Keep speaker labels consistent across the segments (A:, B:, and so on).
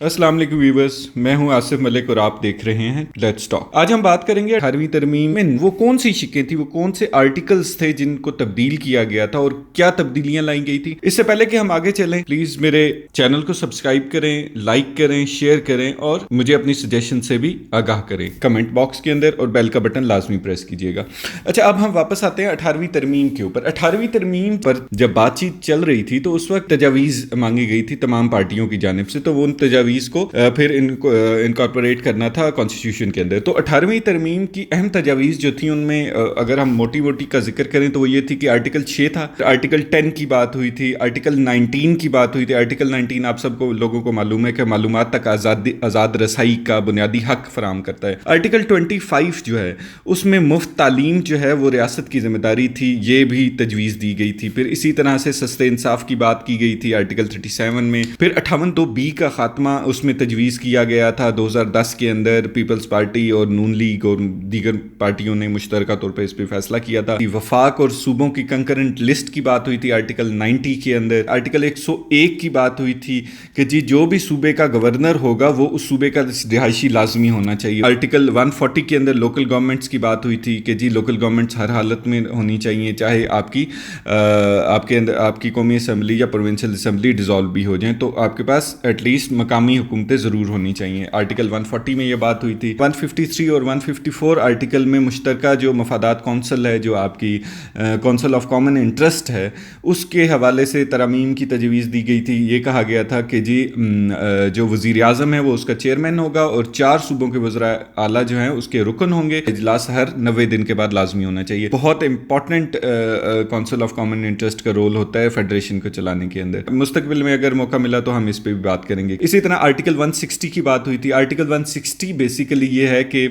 A: अस्सलाम वालेकुम व्यूअर्स, मैं हूं आसिफ मलिक और आप देख रहे हैं लेट्स टॉक। आज हम बात करेंगे 18वीं तरमीम में वो कौन सी शिकें थी, वो कौन से आर्टिकल्स थे जिनको तब्दील किया गया था और क्या तब्दीलियां लाई गई थी। इससे पहले कि हम आगे चलें, प्लीज मेरे चैनल को सब्सक्राइब करें, लाइक करें, शेयर करें और मुझे अपनी सजेशन से भी आगाह करें कमेंट बॉक्स के अंदर, और बेल का बटन लाजमी प्रेस कीजिएगा। अच्छा, अब हम वापस आते हैं 18वीं तरमीम के ऊपर। 18वीं तरमीम पर जब बातचीत चल रही थी तो उस वक्त तजावीज़ मांगी गई थी तमाम पार्टियों की जानिब से, तो वो उन तजावीज़ को फिर इनकॉर्पोरेट करना था कॉन्स्टिट्यूशन के अंदर। तो 18वीं तरमीम की अहम तजावीज़ जो थी उनमें अगर हम मोटी मोटी का जिक्र करें तो वो ये थी कि आर्टिकल 6 था, आर्टिकल 10 की बात हुई थी, आर्टिकल 19 की बात हुई थी। आर्टिकल 19 आप सबको लोगों को मालूम है कि मालूमात तक आज़ाद रसाई का बुनियादी हक फराम करता है। आर्टिकल 25 जो है उसमें मुफ्त तालीम जो है वो रियासत की जिम्मेदारी थी, ये भी तजवीज़ दी गई थी। फिर इसी तरह से सस्ते इंसाफ की बात की गई थी आर्टिकल 37 में। फिर 58(2)(b) का खात्मा उसमें तजवीज़ किया गया था 2010 के अंदर। पीपल्स पार्टी और नून लीग और दीगर पार्टियों ने मुश्तरका तौर पर इस पर फैसला किया था। वफाक और सूबों की कंकरेंट लिस्ट की बात हुई थी आर्टिकल 90 के अंदर। आर्टिकल 101 की बात हुई थी कि जी जो भी सूबे का गवर्नर होगा वो उस सूबे का रिहायशी लाजमी होना चाहिए। आर्टिकल 140 के अंदर लोकल गवर्नमेंट्स की बात हुई थी कि जी लोकल गवर्नमेंट्स हर हालत में होनी चाहिए, चाहे आपके अंदर आपकी कौमी असम्बली या प्रोविंशियल असम्बली डिज़ोल्व भी हो जाए तो आपके पास एटलीस्ट मकामी हुकूमतें ज़रूर होनी चाहिए। आर्टिकल 140 में ये बात हुई थी। 153 और 154 आर्टिकल में मुश्तरका जो मफादात कौंसल है, जो आपकी कौंसल ऑफ कॉमन इंटरेस्ट है, उसके हवाले से तरामीम की तजवीज़ दी गई थी। ये कहा गया था कि जी जो वज़ीर आज़म है वो उसका चेयरमैन होगा और 4 सूबों के वज़रा आला जो हैं उसके रुकन होंगे। इजलास हर 90 दिन के बाद लाजमी होना चाहिए। बहुत important council of common interest का रोल होता है फेडरेशन को चलाने के अंदर। मुस्तकबिल में अगर मौका मिला तो हम इस पर भी बात करेंगे। इसी तरह आर्टिकल 160 की बात हुई थी। आर्टिकल 160 बेसिकली ये है कि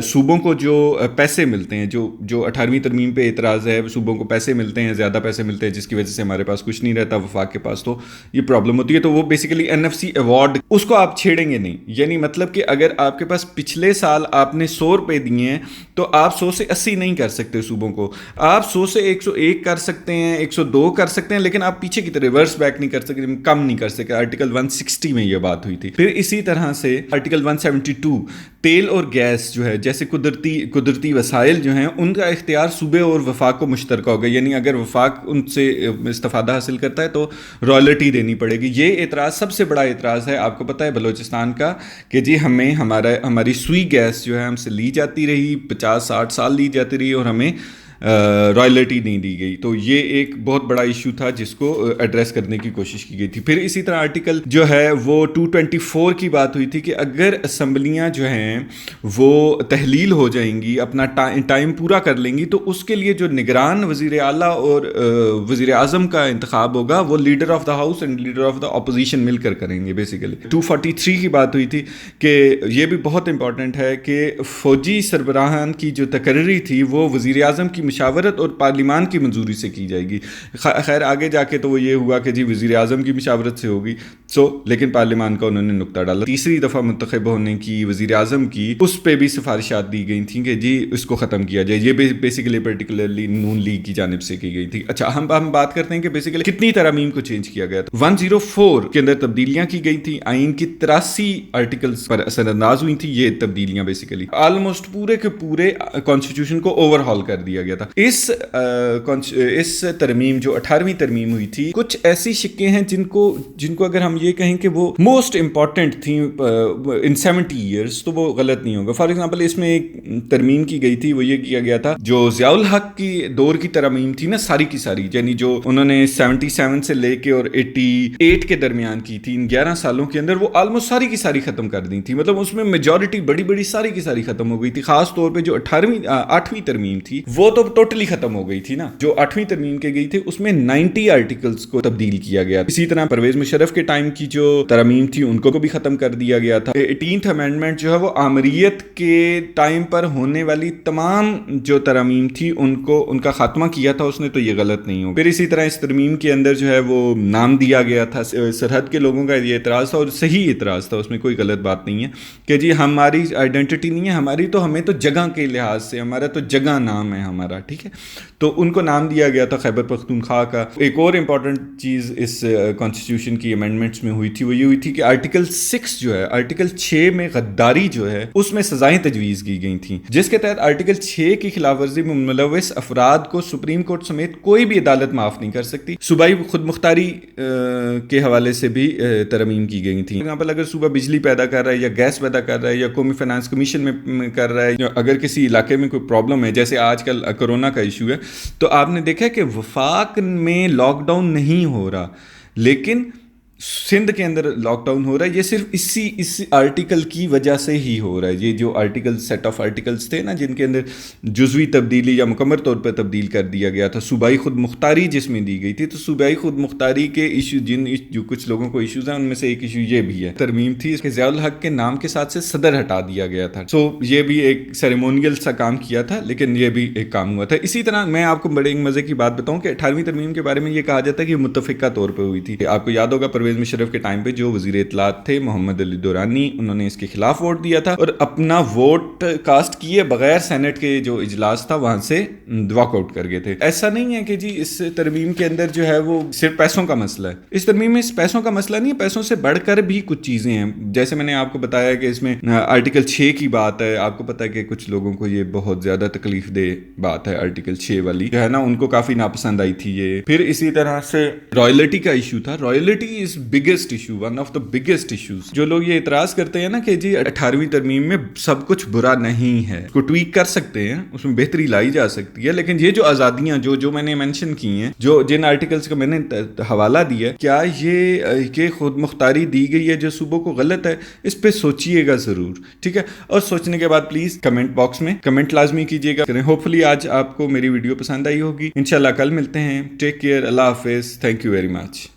A: सूबों को जो पैसे मिलते हैं, जो 18वीं तरमीम पे एतराज़ है, सूबों को पैसे मिलते हैं, ज़्यादा पैसे मिलते हैं जिसकी वजह से हमारे पास कुछ नहीं रहता, वफाक के पास तो ये प्रॉब्लम होती है। तो वो बेसिकली NFC अवार्ड उसको आप छेड़ेंगे नहीं। यानी मतलब कि अगर आपके पास पिछले साल आपने 100 रुपये दिए हैं तो आप 100 से 80 नहीं कर सकते सूबों को। आप 100 से 101 कर सकते हैं, 102 कर सकते हैं, लेकिन आप पीछे की तरह रिवर्स बैक नहीं कर सकते, कम नहीं कर सकते। आर्टिकल 160 में ये बात हुई थी। फिर इसी तरह से आर्टिकल 172 तेल और गैस जो है, जैसे कुदरती वसाइल जो हैं उनका इख्तियार सूबे और वफाक को मुश्तरका होगा। यानी अगर वफाक उनसे इस्तिफादा हासिल करता है तो रॉयल्टी देनी पड़ेगी। ये एतराज़ सबसे बड़ा एतराज़ है, आपको पता है, बलोचिस्तान का, कि जी हमारी सुई गैस जो है हमसे ली जाती रही, 50-60 साल ली जाती रही और हमें रॉयल्टी नहीं दी गई। तो ये एक बहुत बड़ा इशू था जिसको एड्रेस करने की कोशिश की गई थी। फिर इसी तरह आर्टिकल जो है वो 224 की बात हुई थी कि अगर असम्बलियाँ जो हैं वो तहलील हो जाएंगी, अपना टाइम पूरा कर लेंगी, तो उसके लिए जो निगरान वज़ीर आला और वज़ीर आज़म का इंतखाब होगा वो leader of the house and leader of the opposition मिलकर करेंगे बेसिकली। 243 की बात हुई थी कि ये भी बहुत इंपॉर्टेंट है कि फ़ौजी सरबराहान की जो तकर्री थी वो वज़ीर आज़म की मशावरत और पार्लिमान की मंजूरी से की जाएगी। खैर आगे जाके तो वो ये हुआ कि जी वज़ीर आज़म की मशावरत से होगी, लेकिन पार्लिमान का उन्होंने नुक्ता डाला। तीसरी दफ़ा मुंतखब होने की वज़ीर आज़म की, उस पर भी सिफारिशात दी गई थी कि जी इसको ख़त्म किया जाए। ये बेसिकली पर्टिकुलरली नून लीग की जानिब से की गई थी। अच्छा, हम बात करते हैं कि बेसिकली कितनी तरामीम को चेंज किया गया था। 104 के अंदर तब्दीलियाँ की गई थी। आइन की 83 आर्टिकल्स पर असरअंदाज हुई थी ये तब्दीलियाँ। बेसिकली ऑलमोस्ट पूरे के पूरे कॉन्स्टिट्यूशन को ओवरहॉल कर दिया गया था। इस तरमीम जो 18वीं तरमीम हुई थी, कुछ ऐसी शिक्कें हैं जिनको अगर हम ये कहें कि वो मोस्ट इंपॉर्टेंट थी इन 70 ईयर्स तो वो गलत नहीं होगा। फॉर एग्जांपल इसमें एक तरमीम की गई थी, वो ये किया गया था जो ज़ियाउल हक की दौर की तरमीम थी ना, सारी की सारी, यानी जो उन्होंने 77 से लेके और 88 के दरमियान की थी, इन 11 सालों के अंदर वो ऑलमोस्ट सारी की सारी खत्म कर दी थी। मतलब उसमें मेजॉरिटी बड़ी सारी की सारी खत्म हो गई थी। खास तौर पर जो 8वीं तरमीम थी वो तो टोटली खत्म हो गई थी ना। जो 8वीं तरमीम के गई थी उसमें 90 आर्टिकल्स को तब्दील किया गया। इसी तरह परवेज मुशर्रफ के टाइम की जो तरमीम थी उनको भी खत्म कर दिया गया था। 18th अमेंडमेंट जो है वो आमरीत के टाइम पर होने वाली तमाम जो तरमीम थी उनका खात्मा किया था उसने, तो ये गलत नहीं हो। फिर इसी तरह इस तरमीम के अंदर जो है वो नाम दिया गया था सरहद के लोगों का, ये एतराज़ था और सही एतराज़ था, उसमें कोई गलत बात नहीं है कि जी हमारी आइडेंटिटी नहीं है हमारी, तो हमें तो जगह के लिहाज से हमारा तो जगह नाम है हमारा। رہا. ٹھیک ہے, تو ان کو نام دیا گیا تھا خیبر پختونخوا کا. ایک اور امپورٹنٹ چیز اس کانسٹیٹیوشن کی امینڈمنٹس میں ہوئی تھی, وہ یہ ہوئی تھی کہ آرٹیکل 6 جو ہے, آرٹیکل 6 میں غداری جو ہے اس میں سزائیں تجویز کی گئی تھیں, جس کے تحت آرٹیکل 6 کی خلاف ورزی میں ملوث افراد کو سپریم کورٹ سمیت کوئی بھی عدالت معاف نہیں کر سکتی. صوبائی خود مختاری کے حوالے سے بھی ترمیم کی گئی تھیں. یہاں پر اگر صوبہ بجلی پیدا کر رہا ہے یا گیس پیدا کر رہا ہے یا قومی فائنانس کمیشن میں کر رہا ہے, یا اگر کسی علاقے میں کوئی پرابلم ہے, جیسے آج کل کرونا کا ایشو ہے, تو آپ نے دیکھا کہ وفاق میں لاک ڈاؤن نہیں ہو رہا لیکن سندھ کے اندر لاک ڈاؤن ہو رہا ہے. یہ صرف اس آرٹیکل کی وجہ سے ہی ہو رہا ہے. یہ جو آرٹیکل سیٹ آف آرٹیکلز تھے نا, جن کے اندر جزوی تبدیلی یا مکمل طور پر تبدیل کر دیا گیا تھا, صوبائی خود مختاری جس میں دی گئی تھی, تو صوبائی خود مختاری کے ایشو جو کچھ لوگوں کو ایشوز ہیں ان میں سے ایک ایشو یہ بھی ہے. ترمیم تھی اس کے ضیاء الحق کے نام کے ساتھ سے صدر ہٹا دیا گیا تھا. سو یہ بھی ایک سیریمونیل سا کام کیا تھا, لیکن یہ بھی ایک کام ہوا تھا. اسی طرح میں آپ کو بڑے مزے کی بات بتاؤں کہ 18ویں ترمیم کے بارے میں یہ کہا جاتا ہے کہ یہ متفقہ طور پہ ہوئی تھی. آپ کو یاد ہوگا پرویز مشرف کے ٹائم پہ جو وزیر اطلاعات تھے محمد علی دورانی, انہوں نے اس کے خلاف ووٹ دیا تھا اور اپنا ووٹ کاسٹ کیے بغیر سینٹ کے جو اجلاس تھا وہاں سے واک آؤٹ کر گئے تھے. ایسا نہیں ہے کہ جی اس ترمیم کے اندر جو ہے وہ صرف پیسوں کا مسئلہ ہے. اس ترمیم میں اس پیسوں کا مسئلہ نہیں ہے, پیسوں سے بڑھ کر بھی کچھ چیزیں ہیں. جیسے میں نے آپ کو بتایا کہ اس میں آرٹیکل 6 کی بات ہے. آپ کو پتا ہے کہ کچھ لوگوں کو یہ بہت زیادہ تکلیف دہ بات ہے, آرٹیکل 6 والی جو ہے نا, ان کو کافی ناپسند آئی تھی یہ. پھر اسی طرح سے رائلٹی کا ایشو تھا. Royalty is biggest issue, one of the biggest issues. جو لوگ یہ اعتراض کرتے ہیں نا کہ جی 18ویں ترمیم میں سب کچھ برا نہیں ہے, اس کو ٹویک کر سکتے ہیں, اس میں بہتری لائی جا سکتی ہے, لیکن یہ جو آزادیاں جو میں نے مینشن کی ہیں, جن آرٹیکلز کا میں نے حوالہ دیا, کیا یہ کہ خود مختاری دی گئی ہے جو صوبوں کو غلط ہے, اس پہ سوچئے گا ضرور. ٹھیک ہے, اور سوچنے کے بعد پلیز کمنٹ باکس میں کمنٹ لازمی کیجیے گا. ہوپ فلی آج آپ کو میری ویڈیو پسند آئی ہوگی. انشاءاللہ کل ملتے ہیں. ٹیک کیئر, اللہ حافظ, تھینک یو ویری مچ.